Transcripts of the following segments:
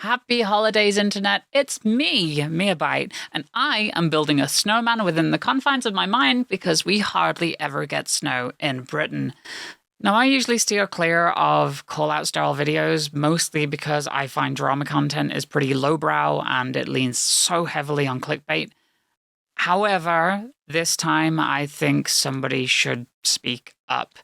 Happy holidays, Internet. It's me, miabyte, and I am building a snowman within the confines of my mind because we hardly ever get snow in Britain. Now, I usually steer clear of call-out style videos, mostly because I find drama content is pretty lowbrow and it leans so heavily on clickbait. However, this time I think somebody should speak up.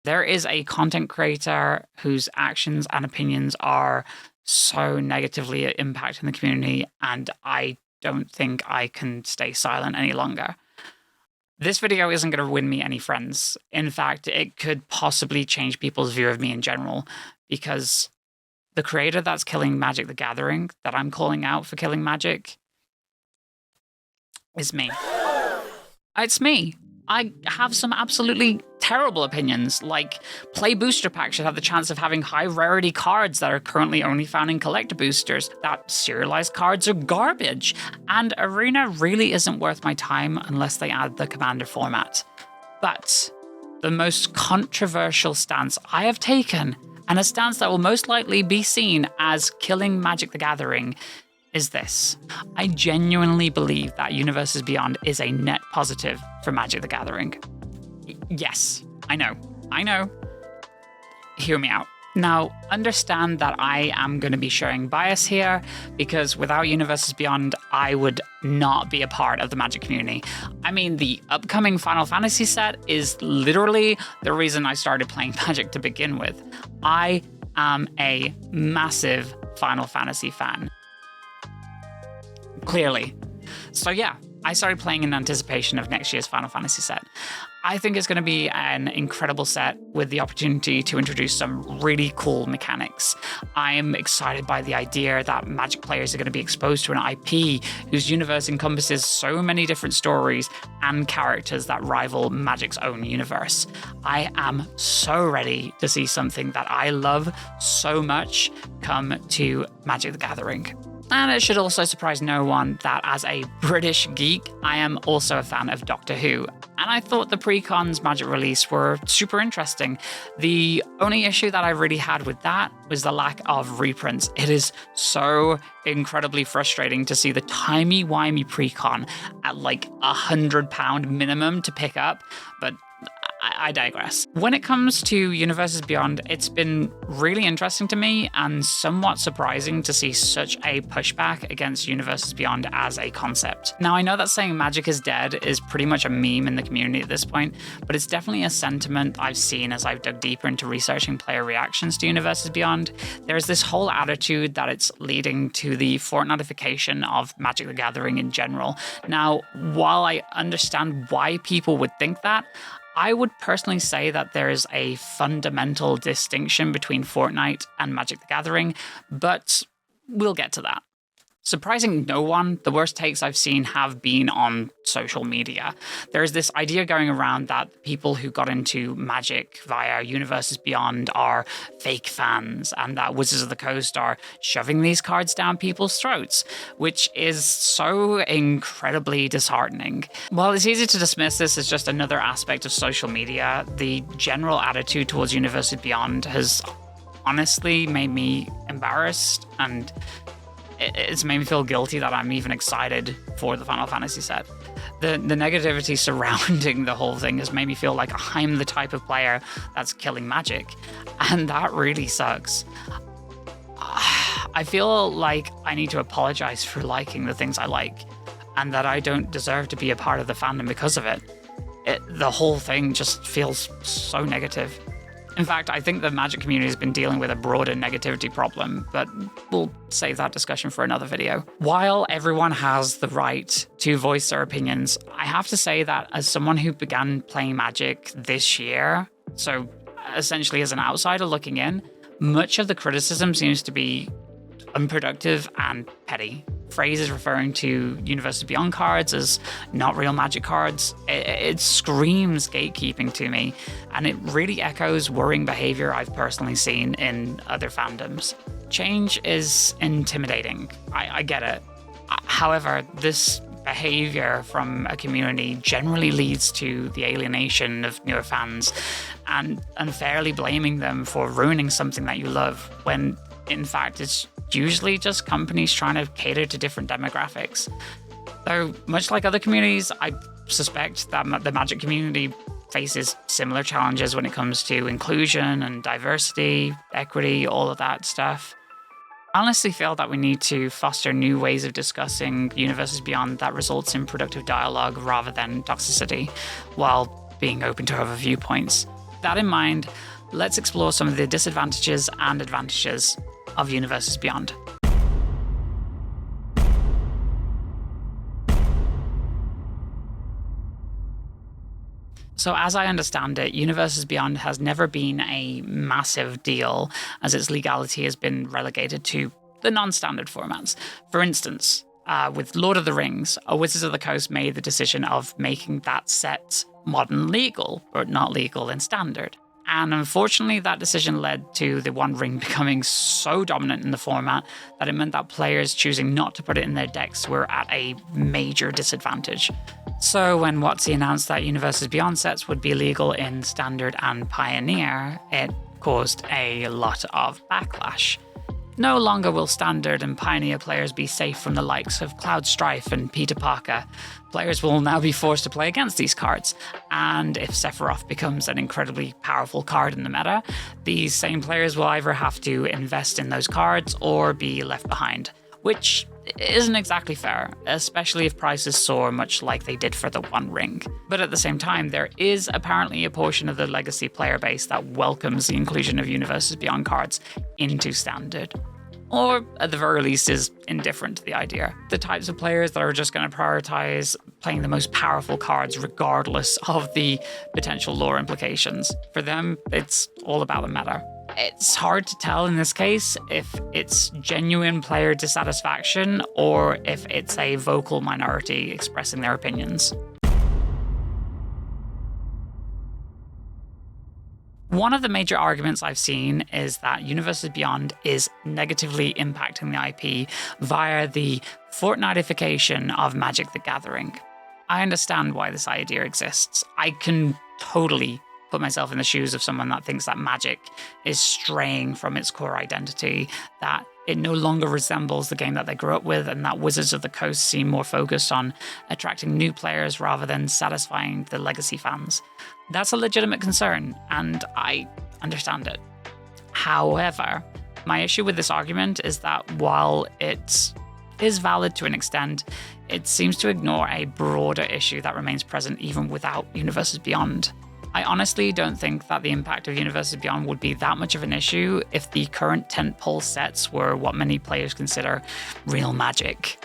There is a content creator whose actions and opinions are so negatively impacting the community, and I don't think I can stay silent any longer. This video isn't going to win me any friends. In fact, it could possibly change people's view of me in general, because the creator that's killing Magic the Gathering, that I'm calling out for killing Magic, is me. It's me. I have some absolutely terrible opinions, like Play Booster Pack should have the chance of having high rarity cards that are currently only found in collector boosters, that serialized cards are garbage, and Arena really isn't worth my time unless they add the Commander format. But the most controversial stance I have taken, and a stance that will most likely be seen as killing Magic the Gathering, is this. I genuinely believe that Universes Beyond is a net positive for Magic the Gathering. Yes, I know. Hear me out. Now, understand that I am going to be showing bias here, because without Universes Beyond, I would not be a part of the Magic community. I mean, the upcoming Final Fantasy set is literally the reason I started playing Magic to begin with. I am a massive Final Fantasy fan. Clearly. So yeah, I started playing in anticipation of next year's Final Fantasy set. I think it's going to be an incredible set with the opportunity to introduce some really cool mechanics. I am excited by the idea that Magic players are going to be exposed to an IP whose universe encompasses so many different stories and characters that rival Magic's own universe. I am so ready to see something that I love so much come to Magic the Gathering. And it should also surprise no one that as a British geek, I am also a fan of Doctor Who. And I thought the pre-cons Magic release were super interesting. The only issue that I really had with that was the lack of reprints. It is so incredibly frustrating to see the timey-wimey pre-con at like £100 minimum to pick up, but I digress. When it comes to Universes Beyond, it's been really interesting to me and somewhat surprising to see such a pushback against Universes Beyond as a concept. Now, I know that saying Magic is dead is pretty much a meme in the community at this point, but it's definitely a sentiment I've seen as I've dug deeper into researching player reactions to Universes Beyond. There's this whole attitude that it's leading to the fortnitification of Magic the Gathering in general. Now, while I understand why people would think that, I would personally say that there is a fundamental distinction between Fortnite and Magic the Gathering, but we'll get to that. Surprising no one, the worst takes I've seen have been on social media. There's this idea going around that people who got into Magic via Universes Beyond are fake fans, and that Wizards of the Coast are shoving these cards down people's throats, which is so incredibly disheartening. While it's easy to dismiss this as just another aspect of social media, the general attitude towards Universes Beyond has honestly made me embarrassed, and it's made me feel guilty that I'm even excited for the Final Fantasy set. The negativity surrounding the whole thing has made me feel like I'm the type of player that's killing Magic, and that really sucks. I feel like I need to apologize for liking the things I like, and that I don't deserve to be a part of the fandom because of it. The whole thing just feels so negative. In fact, I think the Magic community has been dealing with a broader negativity problem, but we'll save that discussion for another video. While everyone has the right to voice their opinions, I have to say that as someone who began playing Magic this year, so essentially as an outsider looking in, much of the criticism seems to be unproductive and petty. Phrases referring to Universes Beyond cards as not real Magic cards, it screams gatekeeping to me, and it really echoes worrying behavior I've personally seen in other fandoms. Change is intimidating, I get it. However, this behavior from a community generally leads to the alienation of newer fans and unfairly blaming them for ruining something that you love, when in fact, it's usually just companies trying to cater to different demographics. Though, much like other communities, I suspect that the Magic community faces similar challenges when it comes to inclusion and diversity, equity, all of that stuff. I honestly feel that we need to foster new ways of discussing Universes Beyond that results in productive dialogue rather than toxicity, while being open to other viewpoints. With that in mind, let's explore some of the disadvantages and advantages of Universes Beyond. So as I understand it, Universes Beyond has never been a massive deal, as its legality has been relegated to the non-standard formats. For instance, with Lord of the Rings, Wizards of the Coast made the decision of making that set modern legal, but not legal in standard. And unfortunately, that decision led to the One Ring becoming so dominant in the format that it meant that players choosing not to put it in their decks were at a major disadvantage. So when WotC announced that Universes Beyond sets would be legal in Standard and Pioneer, it caused a lot of backlash. No longer will Standard and Pioneer players be safe from the likes of Cloud Strife and Peter Parker. Players will now be forced to play against these cards, and if Sephiroth becomes an incredibly powerful card in the meta, these same players will either have to invest in those cards or be left behind, which isn't exactly fair, especially if prices soar much like they did for the One Ring. But at the same time, there is apparently a portion of the legacy player base that welcomes the inclusion of Universes Beyond cards into Standard, or at the very least is indifferent to the idea. The types of players that are just going to prioritize playing the most powerful cards regardless of the potential lore implications. For them, it's all about the meta. It's hard to tell in this case if it's genuine player dissatisfaction or if it's a vocal minority expressing their opinions. One of the major arguments I've seen is that Universes Beyond is negatively impacting the IP via the Fortnitification of Magic the Gathering. I understand why this idea exists. I can totally put myself in the shoes of someone that thinks that Magic is straying from its core identity, that it no longer resembles the game that they grew up with, and that Wizards of the Coast seem more focused on attracting new players rather than satisfying the legacy fans. That's a legitimate concern, and I understand it. However, my issue with this argument is that while it is valid to an extent, it seems to ignore a broader issue that remains present even without Universes Beyond. I honestly don't think that the impact of Universes Beyond would be that much of an issue if the current tentpole sets were what many players consider real Magic,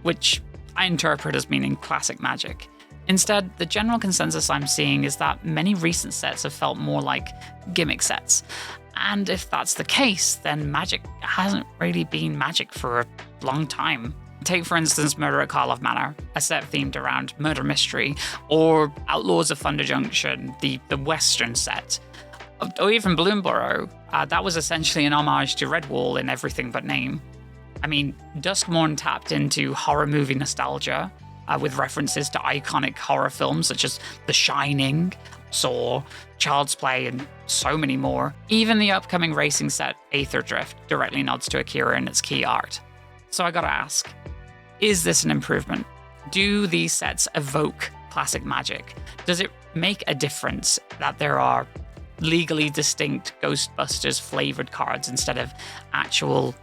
which I interpret as meaning classic Magic. Instead, the general consensus I'm seeing is that many recent sets have felt more like gimmick sets. And if that's the case, then Magic hasn't really been Magic for a long time. Take, for instance, Murder at Karlov Manor, a set themed around murder mystery, or Outlaws of Thunder Junction, the Western set. Or even Bloomborough, that was essentially an homage to Redwall in everything but name. I mean, Duskmourn tapped into horror movie nostalgia, with references to iconic horror films such as The Shining, Saw, Child's Play, and so many more. Even the upcoming racing set, Aether Drift, directly nods to Akira in its key art. So I gotta ask, is this an improvement? Do these sets evoke classic Magic? Does it make a difference that there are legally distinct Ghostbusters flavored cards instead of actual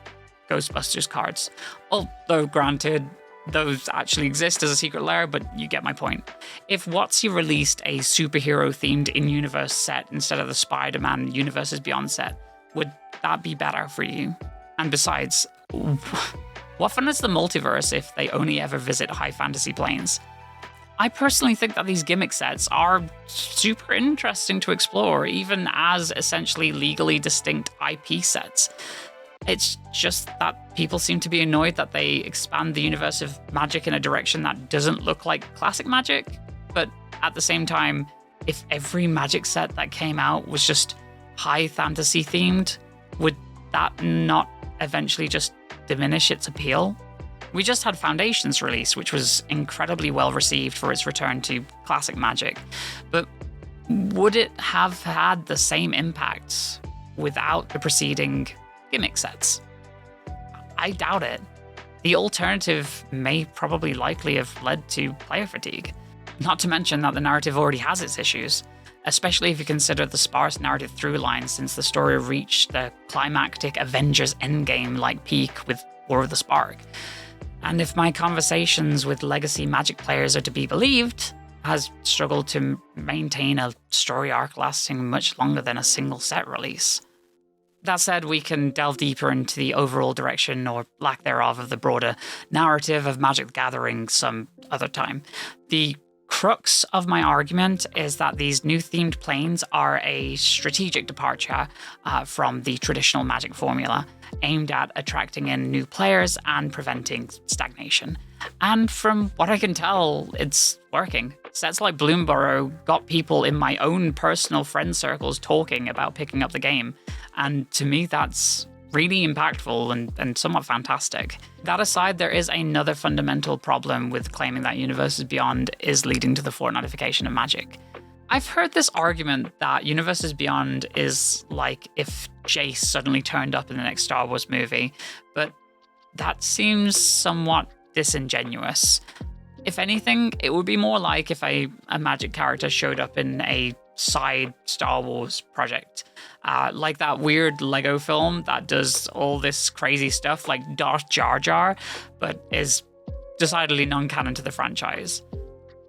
Ghostbusters cards? Although granted, those actually exist as a secret lair, but you get my point. If WotC released a superhero-themed in-universe set instead of the Spider-Man Universes Beyond set, would that be better for you? And besides, what fun is the multiverse if they only ever visit high fantasy planes? I personally think that these gimmick sets are super interesting to explore, even as essentially legally distinct IP sets. It's just that people seem to be annoyed that they expand the universe of Magic in a direction that doesn't look like classic Magic. But at the same time, if every Magic set that came out was just high fantasy themed, would that not eventually just diminish its appeal? We just had Foundations release, which was incredibly well received for its return to classic Magic. But would it have had the same impact without the preceding gimmick sets? I doubt it. The alternative may probably likely have led to player fatigue. Not to mention that the narrative already has its issues, especially if you consider the sparse narrative through line since the story reached the climactic Avengers Endgame-like peak with War of the Spark. And if my conversations with legacy Magic players are to be believed, has struggled to maintain a story arc lasting much longer than a single set release. That said, we can delve deeper into the overall direction or lack thereof of the broader narrative of Magic the Gathering some other time. The crux of my argument is that these new themed planes are a strategic departure from the traditional Magic formula, aimed at attracting in new players and preventing stagnation. And from what I can tell, it's working. Sets like Bloomborough got people in my own personal friend circles talking about picking up the game, and to me that's really impactful and somewhat fantastic. That aside, there is another fundamental problem with claiming that Universes Beyond is leading to the fortnightfication of Magic. I've heard this argument that Universes Beyond is like if Jace suddenly turned up in the next Star Wars movie, but that seems somewhat disingenuous. If anything, it would be more like if a Magic character showed up in a side Star Wars project. Like that weird Lego film that does all this crazy stuff like Darth Jar Jar, but is decidedly non-canon to the franchise.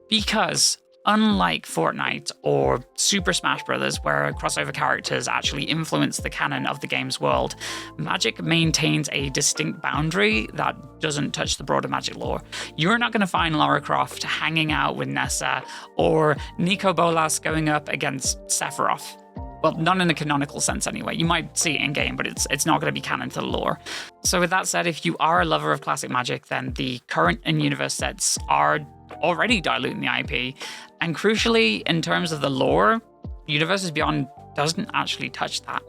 Because unlike Fortnite or Super Smash Bros., where crossover characters actually influence the canon of the game's world, Magic maintains a distinct boundary that doesn't touch the broader Magic lore. You're not going to find Lara Croft hanging out with Nessa or Nico Bolas going up against Sephiroth. Well, not in the canonical sense anyway. You might see it in-game, but it's not going to be canon to the lore. So with that said, if you are a lover of classic Magic, then the current in-universe sets are already diluting the IP. And crucially, in terms of the lore, Universes Beyond doesn't actually touch that.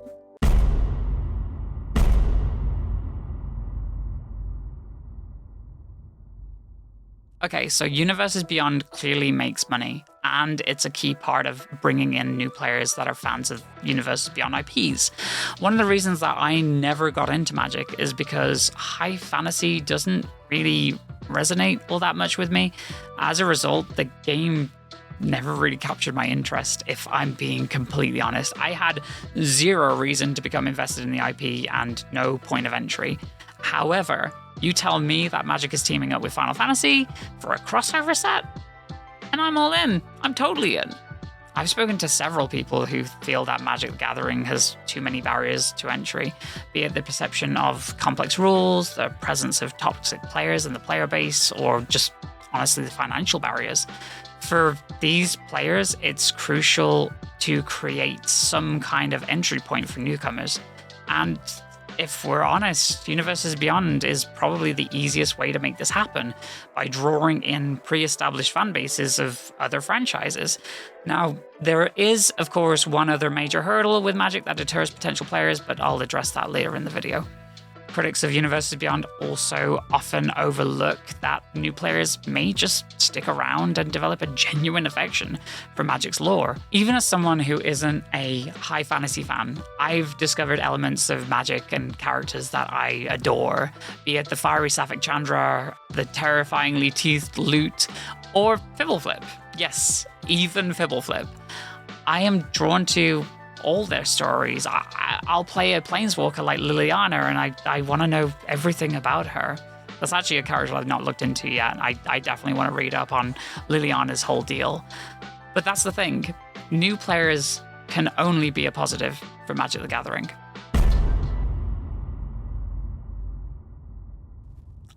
Okay, so Universes Beyond clearly makes money, and it's a key part of bringing in new players that are fans of Universes Beyond IPs. One of the reasons that I never got into Magic is because high fantasy doesn't really resonate all that much with me. As a result, the game never really captured my interest, if I'm being completely honest. I had zero reason to become invested in the IP and no point of entry. However, you tell me that Magic is teaming up with Final Fantasy for a crossover set, and I'm all in. I'm totally in. I've spoken to several people who feel that Magic the Gathering has too many barriers to entry, be it the perception of complex rules, the presence of toxic players in the player base, or just honestly the financial barriers. For these players, it's crucial to create some kind of entry point for newcomers. And if we're honest, Universes Beyond is probably the easiest way to make this happen, by drawing in pre-established fan bases of other franchises. Now, there is, of course, one other major hurdle with Magic that deters potential players, but I'll address that later in the video. Critics of Universes Beyond also often overlook that new players may just stick around and develop a genuine affection for Magic's lore. Even as someone who isn't a high fantasy fan, I've discovered elements of Magic and characters that I adore, be it the fiery Sapphic Chandra, the terrifyingly teethed Lute, or Fibbleflip. Yes, even Fibbleflip. I am drawn to all their stories. I'll play a planeswalker like Liliana, and I want to know everything about her. That's actually a character I've not looked into yet. I definitely want to read up on Liliana's whole deal. But that's the thing. New players can only be a positive for Magic the Gathering.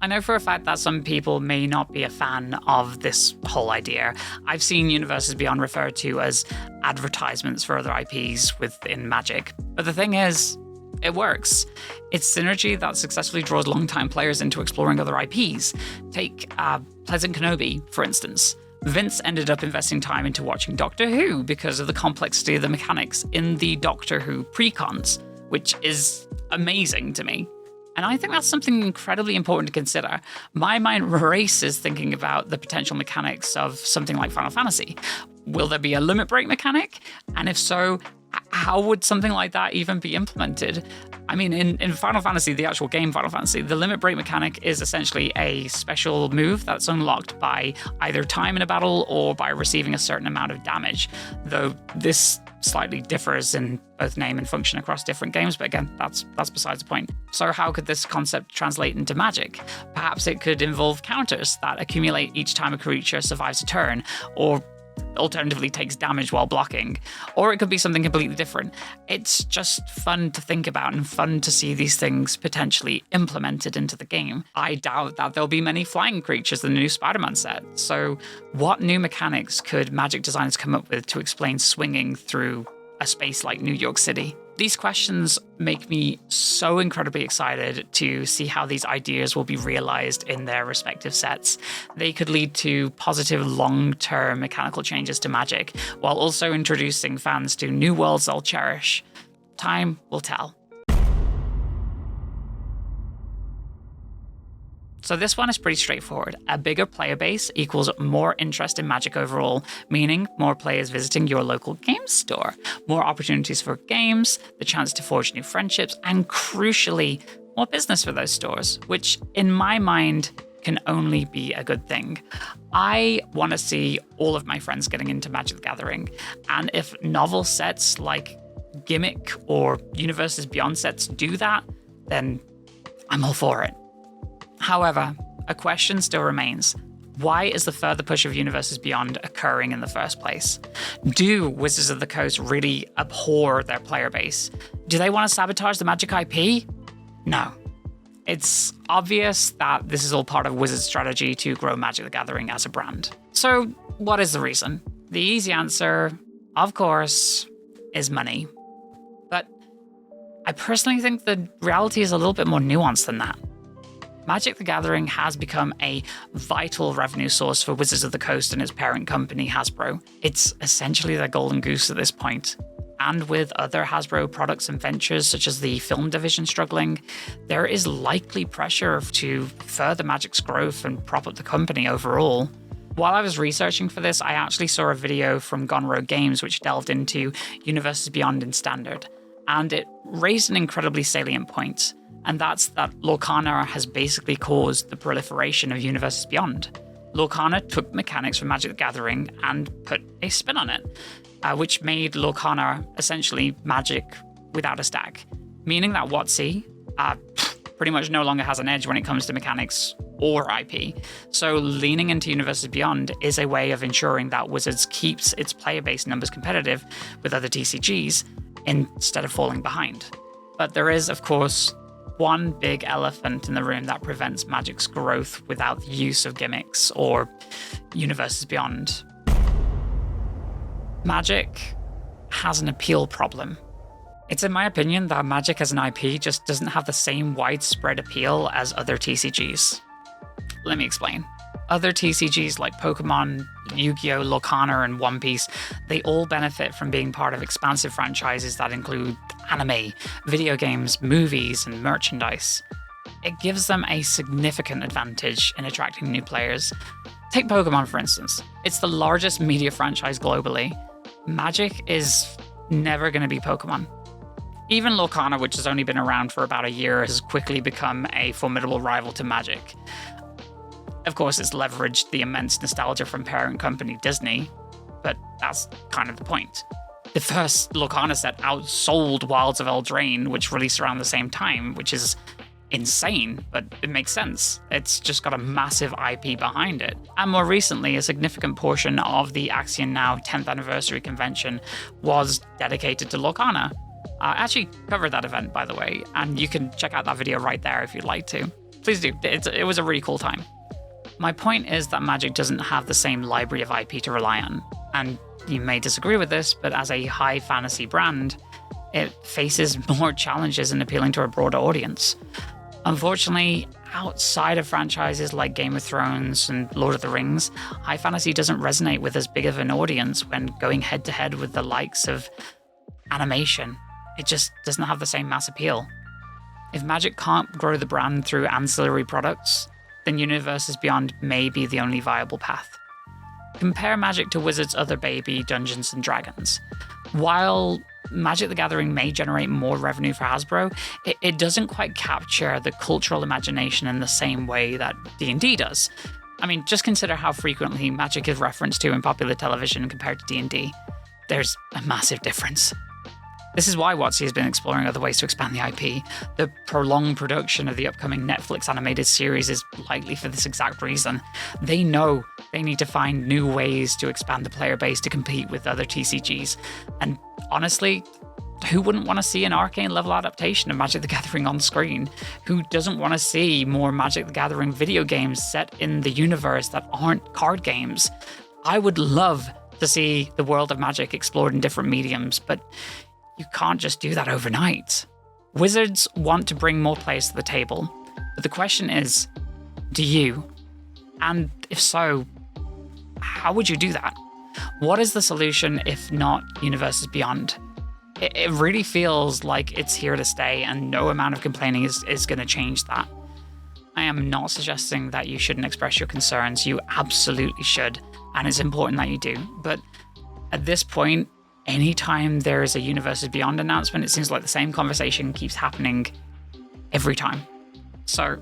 I know for a fact that some people may not be a fan of this whole idea. I've seen Universes Beyond referred to as advertisements for other IPs within Magic. But the thing is, it works. It's synergy that successfully draws longtime players into exploring other IPs. Take Pleasant Kenobi, for instance. Vince ended up investing time into watching Doctor Who because of the complexity of the mechanics in the Doctor Who precons, which is amazing to me. And I think that's something incredibly important to consider. My mind races thinking about the potential mechanics of something like Final Fantasy. Will there be a limit break mechanic? And if so, how would something like that even be implemented? I mean, in Final Fantasy, the actual game Final Fantasy, the limit break mechanic is essentially a special move that's unlocked by either time in a battle or by receiving a certain amount of damage, though this slightly differs in both name and function across different games, but again, that's besides the point. So how could this concept translate into Magic? Perhaps it could involve counters that accumulate each time a creature survives a turn, or alternatively takes damage while blocking, or it could be something completely different. It's just fun to think about and fun to see these things potentially implemented into the game. I doubt that there'll be many flying creatures in the new Spider-Man set, so what new mechanics could Magic designers come up with to explain swinging through a space like New York City? These questions make me so incredibly excited to see how these ideas will be realized in their respective sets. They could lead to positive long-term mechanical changes to Magic, while also introducing fans to new worlds they'll cherish. Time will tell. So this one is pretty straightforward. A bigger player base equals more interest in Magic overall, meaning more players visiting your local game store, more opportunities for games, the chance to forge new friendships, and crucially, more business for those stores, which in my mind can only be a good thing. I want to see all of my friends getting into Magic the Gathering, and if novel sets like Gimmick or Universes Beyond sets do that, then I'm all for it. However, a question still remains. Why is the further push of Universes Beyond occurring in the first place? Do Wizards of the Coast really abhor their player base? Do they want to sabotage the Magic IP? No. It's obvious that this is all part of Wizards' strategy to grow Magic the Gathering as a brand. So, what is the reason? The easy answer, of course, is money. But I personally think the reality is a little bit more nuanced than that. Magic the Gathering has become a vital revenue source for Wizards of the Coast and its parent company, Hasbro. It's essentially their golden goose at this point. And with other Hasbro products and ventures, such as the film division struggling, there is likely pressure to further Magic's growth and prop up the company overall. While I was researching for this, I actually saw a video from Gone Rogue Games which delved into Universes Beyond in Standard, and it raised an incredibly salient point. And that's that Lorcana has basically caused the proliferation of Universes Beyond. Lorcana took mechanics from Magic the Gathering and put a spin on it, which made Lorcana essentially Magic without a stack, meaning that WotC pretty much no longer has an edge when it comes to mechanics or IP. So leaning into Universes Beyond is a way of ensuring that Wizards keeps its player base numbers competitive with other TCGs instead of falling behind. But there is, of course, one big elephant in the room that prevents Magic's growth without the use of gimmicks or Universes Beyond. Magic has an appeal problem. It's in my opinion that Magic as an IP just doesn't have the same widespread appeal as other TCGs. Let me explain. Other TCGs like Pokemon, Yu-Gi-Oh!, Lorcana, and One Piece, they all benefit from being part of expansive franchises that include anime, video games, movies, and merchandise. It gives them a significant advantage in attracting new players. Take Pokemon, for instance. It's the largest media franchise globally. Magic is never going to be Pokemon. Even Lorcana, which has only been around for about a year, has quickly become a formidable rival to Magic. Of course, it's leveraged the immense nostalgia from parent company Disney, but that's kind of the point. The first Lorcana set outsold Wilds of Eldraine, which released around the same time, which is insane, but it makes sense. It's just got a massive IP behind it. And more recently, a significant portion of the Axion Now 10th anniversary convention was dedicated to Lorcana. I actually covered that event, by the way, and you can check out that video right there if you'd like to. Please do. It was a really cool time. My point is that Magic doesn't have the same library of IP to rely on, and you may disagree with this, but as a high fantasy brand, it faces more challenges in appealing to a broader audience. Unfortunately, outside of franchises like Game of Thrones and Lord of the Rings, high fantasy doesn't resonate with as big of an audience when going head-to-head with the likes of animation. It just doesn't have the same mass appeal. If Magic can't grow the brand through ancillary products, then Universes Beyond may be the only viable path. Compare Magic to Wizards' other baby, Dungeons & Dragons. While Magic the Gathering may generate more revenue for Hasbro, it doesn't quite capture the cultural imagination in the same way that D&D does. I mean, just consider how frequently Magic is referenced to in popular television compared to D&D. There's a massive difference. This is why WotC has been exploring other ways to expand the IP. The prolonged production of the upcoming Netflix animated series is likely for this exact reason. They know they need to find new ways to expand the player base to compete with other TCGs. And honestly, who wouldn't want to see an Arcane level adaptation of Magic the Gathering on screen? Who doesn't want to see more Magic the Gathering video games set in the universe that aren't card games? I would love to see the world of Magic explored in different mediums, but you can't just do that overnight. Wizards want to bring more players to the table, but the question is, do you? And if so, how would you do that? What is the solution if not Universes Beyond? It really feels like it's here to stay, and no amount of complaining is going to change that. I am not suggesting that you shouldn't express your concerns. You absolutely should, and it's important that you do. But at this point, anytime there is a Universes Beyond announcement, it seems like the same conversation keeps happening every time. So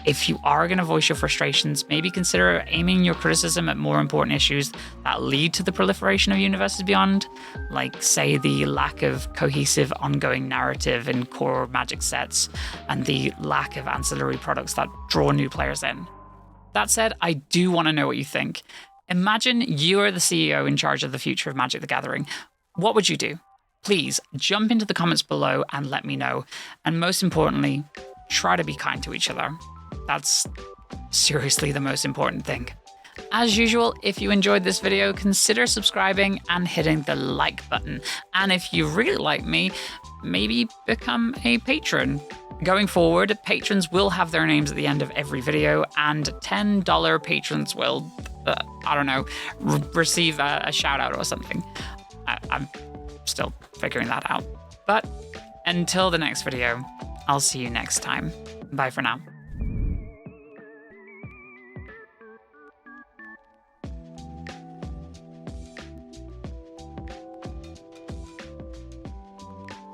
if you are going to voice your frustrations, maybe consider aiming your criticism at more important issues that lead to the proliferation of Universes Beyond, like, say, the lack of cohesive ongoing narrative in core Magic sets and the lack of ancillary products that draw new players in. That said, I do want to know what you think. Imagine you are the CEO in charge of the future of Magic the Gathering. What would you do? Please jump into the comments below and let me know. And most importantly, try to be kind to each other. That's seriously the most important thing. As usual, if you enjoyed this video, consider subscribing and hitting the like button. And if you really like me, maybe become a patron. Going forward, patrons will have their names at the end of every video, and $10 patrons will, receive a shout out or something. I'm still figuring that out. But until the next video, I'll see you next time. Bye for now.